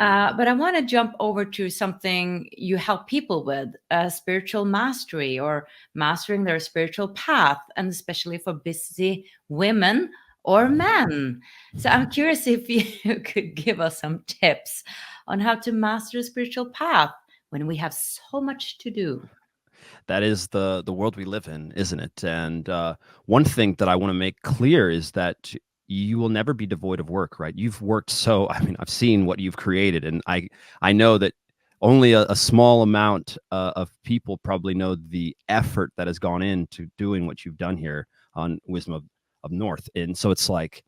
But I want to jump over to something you help people with, spiritual mastery or mastering their spiritual path, and especially for busy women or men. So I'm curious if you could give us some tips on how to master a spiritual path when we have so much to do. That is the world we live in, isn't it? And one thing that I want to make clear is that you will never be devoid of work, right? You've worked so, I mean, I've seen what you've created, and I know that only a small amount of people probably know the effort that has gone into doing what you've done here on Wisdom of North. And so it's like,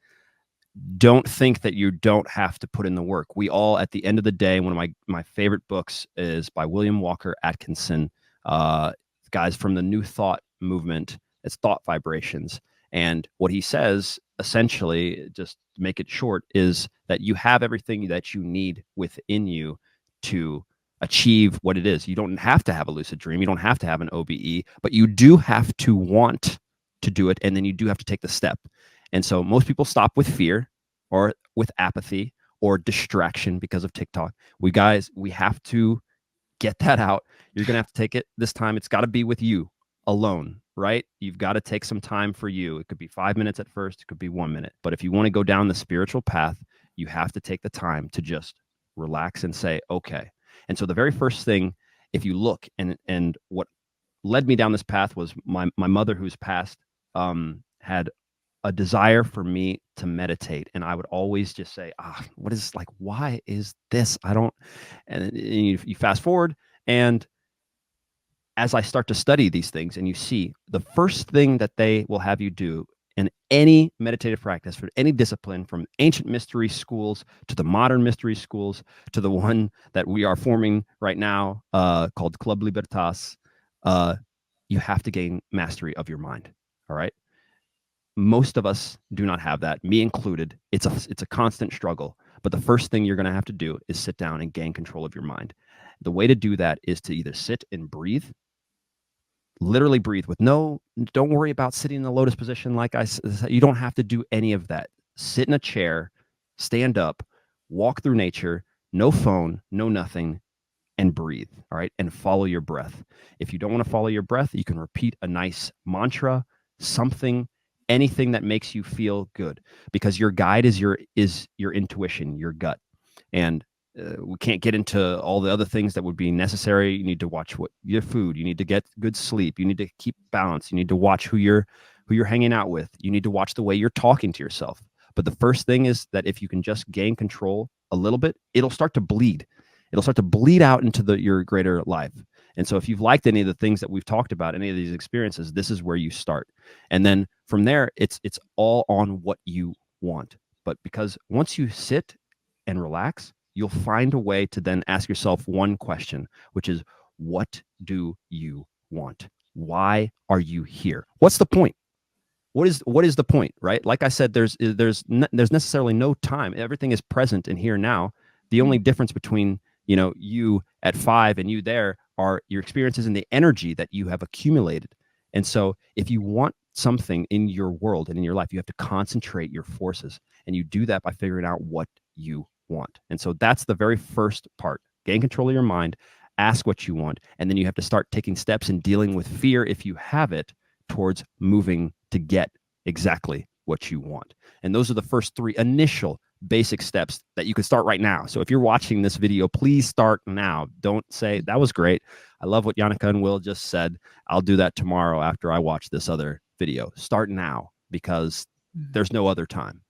don't think that you don't have to put in the work. We all, at the end of the day, one of my favorite books is by William Walker Atkinson, guys from the New Thought movement. It's Thought Vibrations. And what he says, essentially, just to make it short, is that you have everything that you need within you to achieve what it is. You don't have to have a lucid dream. You don't have to have an OBE, but you do have to want to do it. And then you do have to take the step. And so most people stop with fear or with apathy or distraction because of TikTok. We have to get that out. You're going to have to take it this time. It's got to be with you alone, right? You've got to take some time for you. It could be 5 minutes at first. It could be 1 minute. But if you want to go down the spiritual path, you have to take the time to just relax and say, okay. And so the very first thing, if you look, and what led me down this path was my mother, who's passed, had a desire for me to meditate. And I would always just say, what is, like, why is this? I don't, and you fast forward. And as I start to study these things, and you see the first thing that they will have you do in any meditative practice for any discipline, from ancient mystery schools to the modern mystery schools to the one that we are forming right now, called Club Libertas, you have to gain mastery of your mind. All right. Most of us do not have that, me included. It's a constant struggle. But the first thing you're going to have to do is sit down and gain control of your mind. The way to do that is to either sit and breathe, literally breathe with don't worry about sitting in the lotus position. You don't have to do any of that. Sit in a chair, stand up, walk through nature, no phone, no nothing, and breathe. All right. And follow your breath. If you don't want to follow your breath, you can repeat a nice mantra, something, anything that makes you feel good, because your guide is your intuition, your gut. And we can't get into all the other things that would be necessary. You need to watch your food. You need to get good sleep. You need to keep balance. You need to watch who you're hanging out with. You need to watch the way you're talking to yourself. But the first thing is that if you can just gain control a little bit, it'll start to bleed. It'll start to bleed out into your greater life. And so if you've liked any of the things that we've talked about, any of these experiences, this is where you start. And then from there, it's all on what you want. But because once you sit and relax, you'll find a way to then ask yourself one question, which is, what do you want? Why are you here? What's the point? What is the point, right? Like I said, there's necessarily no time. Everything is present and here now. The only difference between you at 5 and you there are your experiences and the energy that you have accumulated. And so if you want something in your world and in your life, you have to concentrate your forces, and you do that by figuring out what you want. And so that's the very first part. Gain control of your mind, ask what you want, and then you have to start taking steps in dealing with fear, if you have it, towards moving to get exactly what you want. And those are the first 3 initial basic steps that you can start right now. So if you're watching this video, please start now. Don't say, that was great, I love what Yannicka and Will just said, I'll do that tomorrow after I watch this other video. Start now, because there's no other time.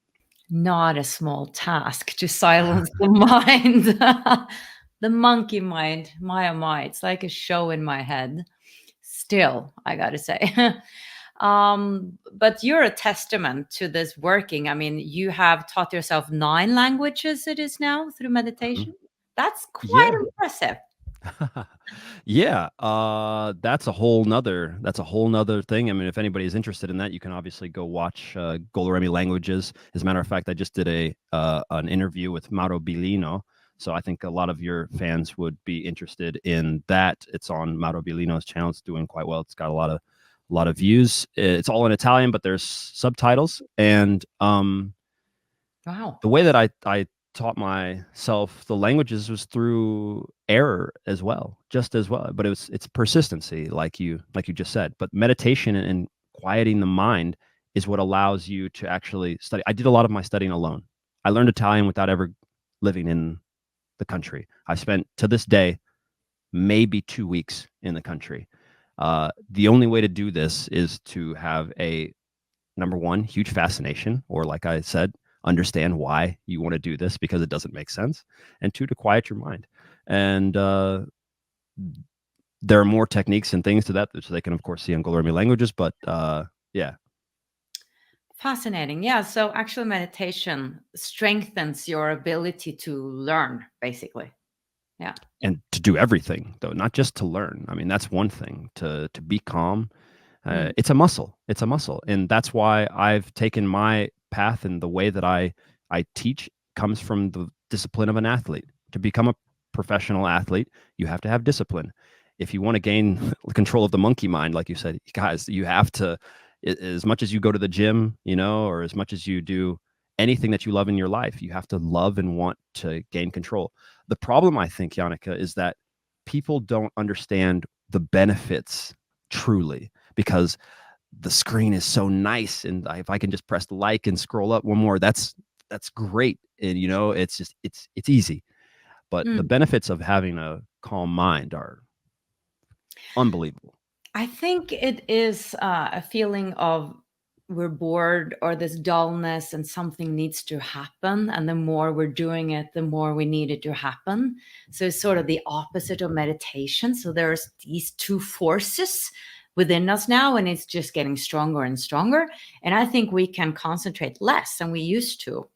Not a small task to silence the mind. The monkey mind, my oh my, it's like a show in my head. Still, I gotta say. But you're a testament to this working. I mean, you have taught yourself 9 languages, it is now, through meditation. That's quite Yeah. impressive. Yeah, that's a whole nother thing. I mean, if anybody is interested in that, you can obviously go watch Goloremi Languages. As a matter of fact, I just did an interview with Mauro Bilino, so I think a lot of your fans would be interested in that. It's on Mauro Bilino's channel. It's doing quite well. It's got a lot of views. It's all in Italian, but there's subtitles. And Wow. the way that I taught myself the languages was through error as well, just as well. But it's persistency, like you just said. But meditation and quieting the mind is what allows you to actually study. I did a lot of my studying alone. I learned Italian without ever living in the country. I spent, to this day, maybe 2 weeks in the country. The only way to do this is to have a, number one, huge fascination, or like I said, understand why you want to do this, because it doesn't make sense, and two, to quiet your mind. And there are more techniques and things to that, which they can, of course, see on Glory Languages. But yeah. Fascinating. Yeah. So actual meditation strengthens your ability to learn, basically. Yeah. And to do everything, though, not just to learn. I mean, that's one thing, to be calm. It's a muscle. It's a muscle. And that's why I've taken my path, and the way that I teach comes from the discipline of an athlete. To become a professional athlete, you have to have discipline. If you want to gain control of the monkey mind, like you said, guys, you have to, as much as you go to the gym, or as much as you do anything that you love in your life, you have to love and want to gain control. The problem, I think, Yannicka, is that people don't understand the benefits truly, because the screen is so nice, and if I can just press the like and scroll up one more, that's great. And it's just it's easy. But the benefits of having a calm mind are unbelievable. I think it is a feeling of we're bored, or this dullness, and something needs to happen. And the more we're doing it, the more we need it to happen. So it's sort of the opposite of meditation. So there's these two forces within us now, and it's just getting stronger and stronger. And I think we can concentrate less than we used to.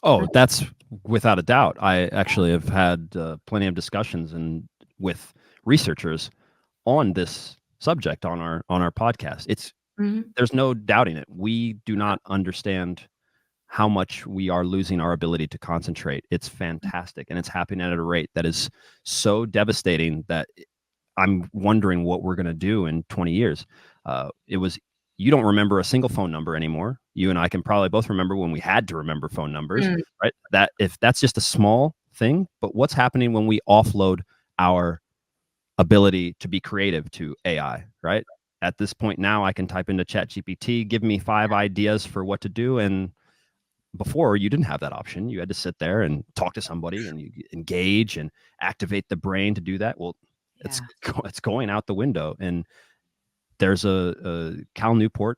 Oh, that's without a doubt. I actually have had plenty of discussions with researchers on this subject on our podcast. There's no doubting it. We do not understand how much we are losing our ability to concentrate. It's fantastic, and it's happening at a rate that is so devastating that I'm wondering what we're going to do in 20 years. You don't remember a single phone number anymore. You and I can probably both remember when we had to remember phone numbers, right? That, if that's just a small thing, but what's happening when we offload our ability to be creative to AI, right? At this point now, I can type into ChatGPT, give me 5 ideas for what to do. And before, you didn't have that option. You had to sit there and talk to somebody, and you engage and activate the brain to do that. Well, it's going out the window. And there's a Cal Newport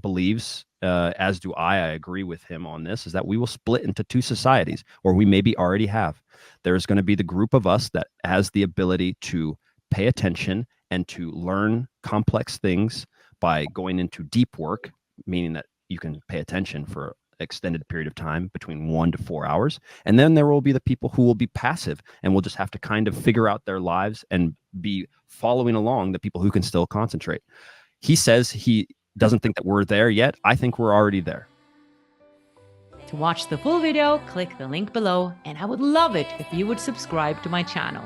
believes, as do I agree with him on this, is that we will split into 2 societies, or we maybe already have. There's going to be the group of us that has the ability to pay attention and to learn complex things by going into deep work, meaning that you can pay attention for an extended period of time, between 1 to 4 hours. And then there will be the people who will be passive and will just have to kind of figure out their lives and be following along the people who can still concentrate. He says he doesn't think that we're there yet. I think we're already there. To watch the full video, click the link below, and I would love it if you would subscribe to my channel.